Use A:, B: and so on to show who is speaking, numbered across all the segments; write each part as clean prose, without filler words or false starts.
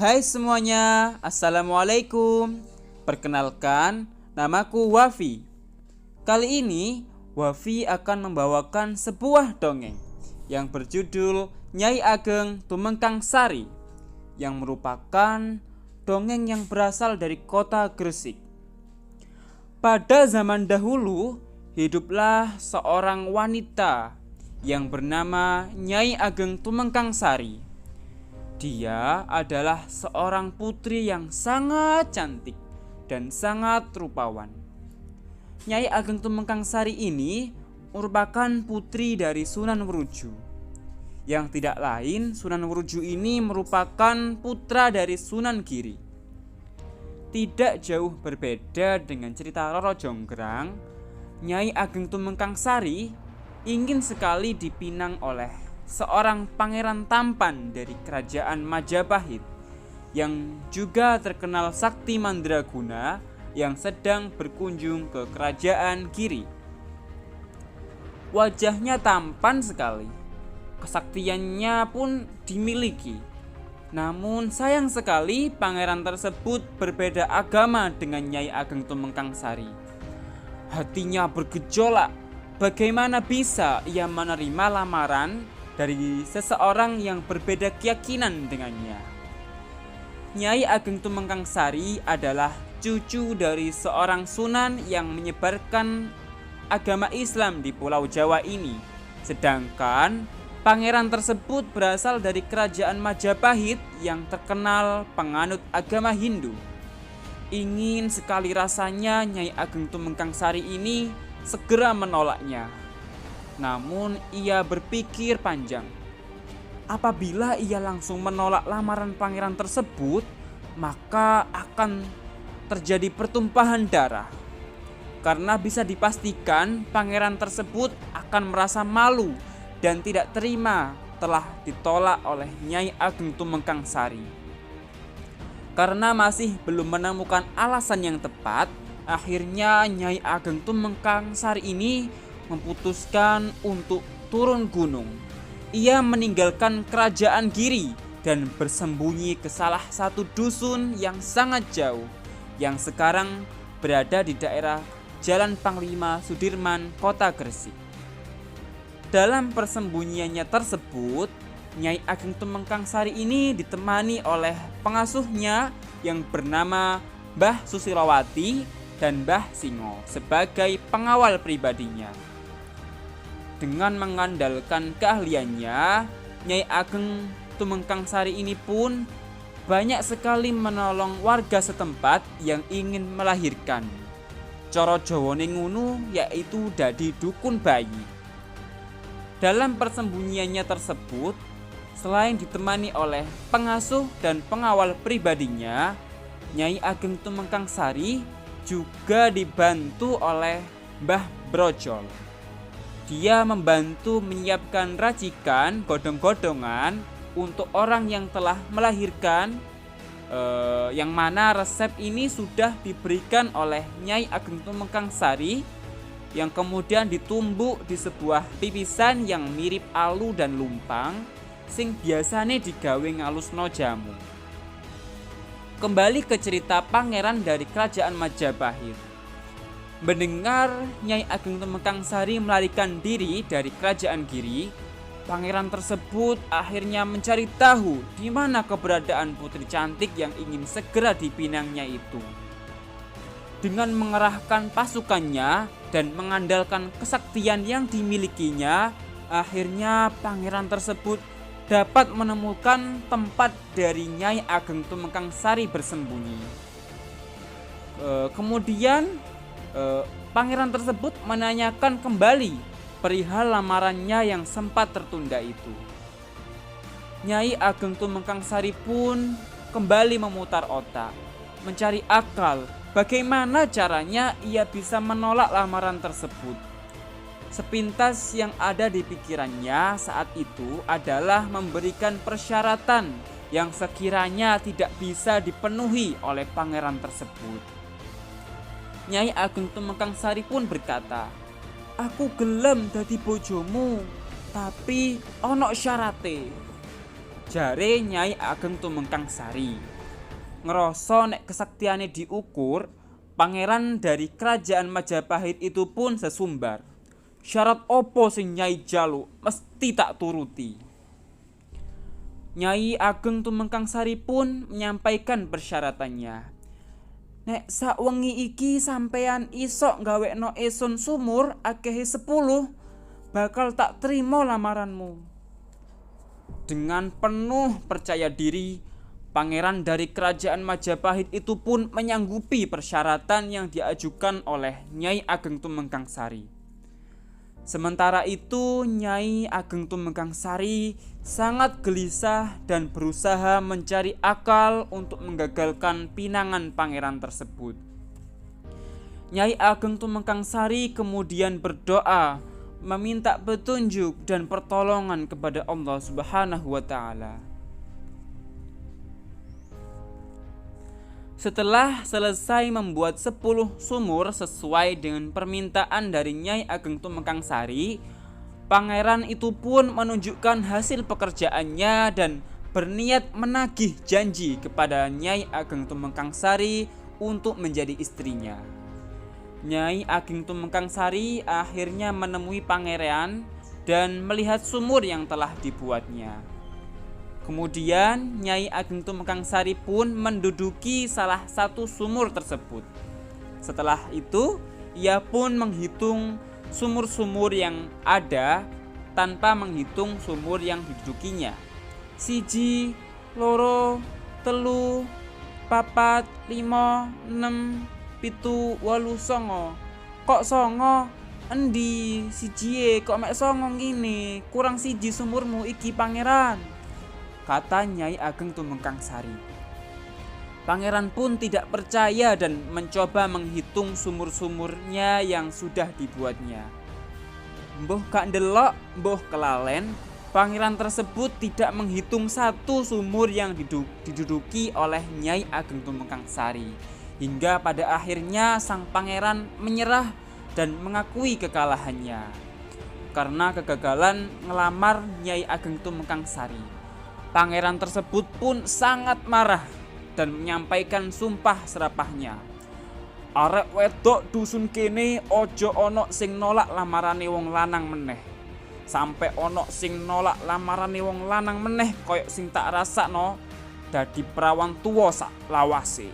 A: Hai semuanya, Assalamualaikum. Perkenalkan, namaku Wafi. Kali ini, Wafi akan membawakan sebuah dongeng yang berjudul Nyai Ageng Tumengkang Sari, yang merupakan dongeng yang berasal dari kota Gresik. Pada zaman dahulu, hiduplah seorang wanita yang bernama Nyai Ageng Tumengkang Sari. Dia adalah seorang putri yang sangat cantik dan sangat rupawan. Nyai Ageng Tumengkang Sari ini merupakan putri dari Sunan Wuruju. Yang tidak lain, Sunan Wuruju ini merupakan putra dari Sunan Giri. Tidak jauh berbeda dengan cerita Roro Jonggrang, Nyai Ageng Tumengkang Sari ingin sekali dipinang oleh seorang pangeran tampan dari kerajaan Majapahit yang juga terkenal sakti mandraguna yang sedang berkunjung ke kerajaan Giri. Wajahnya tampan sekali, kesaktiannya pun dimiliki. Namun sayang sekali pangeran tersebut berbeda agama dengan Nyai Ageng Tumengkang Sari. Hatinya bergejolak, bagaimana bisa ia menerima lamaran dari seseorang yang berbeda keyakinan dengannya. Nyai Ageng Tumengkang Sari adalah cucu dari seorang sunan yang menyebarkan agama Islam di Pulau Jawa ini. Sedangkan pangeran tersebut berasal dari kerajaan Majapahit yang terkenal penganut agama Hindu. Ingin sekali rasanya Nyai Ageng Tumengkang Sari ini segera menolaknya. Namun ia berpikir panjang. Apabila ia langsung menolak lamaran pangeran tersebut, maka akan terjadi pertumpahan darah. Karena bisa dipastikan pangeran tersebut akan merasa malu dan tidak terima telah ditolak oleh Nyai Ageng Tumengkang Sari. Karena masih belum menemukan alasan yang tepat, akhirnya Nyai Ageng Tumengkang Sari ini memutuskan untuk turun gunung. Ia meninggalkan kerajaan Giri dan bersembunyi ke salah satu dusun yang sangat jauh, yang sekarang berada di daerah Jalan Panglima Sudirman, Kota Gresik. Dalam persembunyiannya tersebut, Nyai Ageng Tumengkang Sari ini ditemani oleh pengasuhnya yang bernama Mbah Susilowati dan Mbah Singo sebagai pengawal pribadinya. Dengan mengandalkan keahliannya, Nyai Ageng Tumengkang Sari ini pun banyak sekali menolong warga setempat yang ingin melahirkan. Coro Jawane ngunu yaitu dadi dukun bayi. Dalam persembunyiannya tersebut, selain ditemani oleh pengasuh dan pengawal pribadinya, Nyai Ageng Tumengkang Sari juga dibantu oleh Mbah Brojol. Dia membantu menyiapkan racikan godong-godongan untuk orang yang telah melahirkan, yang mana resep ini sudah diberikan oleh Nyai Ageng Tumengkang Sari, yang kemudian ditumbuk di sebuah pipisan yang mirip alu dan lumpang sing biasane digawe ngalusno jamu. Kembali ke cerita pangeran dari kerajaan Majapahit. Mendengar Nyai Ageng Tumengkang Sari melarikan diri dari kerajaan Giri, pangeran tersebut akhirnya mencari tahu di mana keberadaan putri cantik yang ingin segera dipinangnya itu. Dengan mengerahkan pasukannya dan mengandalkan kesaktian yang dimilikinya, akhirnya pangeran tersebut dapat menemukan tempat dari Nyai Ageng Tumengkang Sari bersembunyi. Kemudian pangeran tersebut menanyakan kembali perihal lamarannya yang sempat tertunda itu. Nyai Ageng Tumengkang Sari pun kembali memutar otak, mencari akal bagaimana caranya ia bisa menolak lamaran tersebut. Sepintas yang ada di pikirannya saat itu adalah memberikan persyaratan yang sekiranya tidak bisa dipenuhi oleh pangeran tersebut. Nyai Ageng Tumengkang Sari pun berkata, "Aku gelem dadi bojomu, tapi ono syarate." Jare Nyai Ageng Tumengkang Sari. Ngerasa nek kesaktiane diukur, pangeran dari kerajaan Majapahit itu pun sesumbar. Syarat opo sing Nyai jaluk mesti tak turuti. Nyai Ageng Tumengkang Sari pun menyampaikan persyaratannya. Nek sawengi iki sampean isok gawekno esun sumur akehe 10, bakal tak terima lamaranmu. Dengan penuh percaya diri, pangeran dari kerajaan Majapahit itu pun menyanggupi persyaratan yang diajukan oleh Nyai Ageng Tumengkang Sari. Sementara itu, Nyai Ageng Tumengkang Sari sangat gelisah dan berusaha mencari akal untuk menggagalkan pinangan pangeran tersebut. Nyai Ageng Tumengkang Sari kemudian berdoa, meminta petunjuk dan pertolongan kepada Allah Subhanahu wa taala. Setelah selesai membuat 10 sumur sesuai dengan permintaan dari Nyai Ageng Tumengkang Sari, pangeran itu pun menunjukkan hasil pekerjaannya dan berniat menagih janji kepada Nyai Ageng Tumengkang Sari untuk menjadi istrinya. Nyai Ageng Tumengkang Sari akhirnya menemui pangeran dan melihat sumur yang telah dibuatnya. Kemudian Nyai Ageng Tumengkang Sari pun menduduki salah satu sumur tersebut. Setelah itu, ia pun menghitung sumur-sumur yang ada tanpa menghitung sumur yang didudukinya. 1, 2, 3, 4, 5, 6, 7, 8, 9. Kok 9? Endi sijie kok mek 9 ngene? Kurang 1 sumurmu iki pangeran, kata Nyai Ageng Tumengkang Sari. Pangeran pun tidak percaya dan mencoba menghitung sumur-sumurnya yang sudah dibuatnya. Mbuh gak ndelok, mbuh kelalen, pangeran tersebut tidak menghitung satu sumur yang diduduki oleh Nyai Ageng Tumengkang Sari. Hingga pada akhirnya sang pangeran menyerah dan mengakui kekalahannya karena kegagalan ngelamar Nyai Ageng Tumengkang Sari. Pangeran tersebut pun sangat marah dan menyampaikan sumpah serapahnya. Arek wedok dusun kene ojo ono sing nolak lamarane wong lanang meneh. Sampai ono sing nolak lamarane wong lanang meneh koyok sing tak rasakno dadi perawan tuwa sak lawase.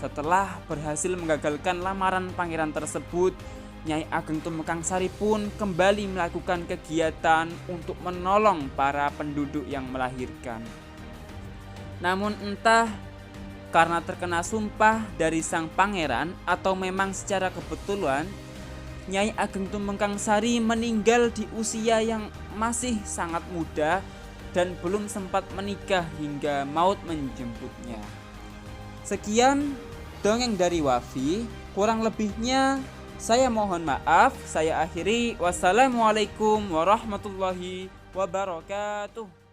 A: Setelah berhasil menggagalkan lamaran pangeran tersebut, Nyai Ageng Tumengkang Sari pun kembali melakukan kegiatan untuk menolong para penduduk yang melahirkan. Namun entah karena terkena sumpah dari sang pangeran atau memang secara kebetulan, Nyai Ageng Tumengkang Sari meninggal di usia yang masih sangat muda dan belum sempat menikah hingga maut menjemputnya. Sekian dongeng dari Wafi, kurang lebihnya saya mohon maaf, saya akhiri. Wassalamualaikum warahmatullahi wabarakatuh.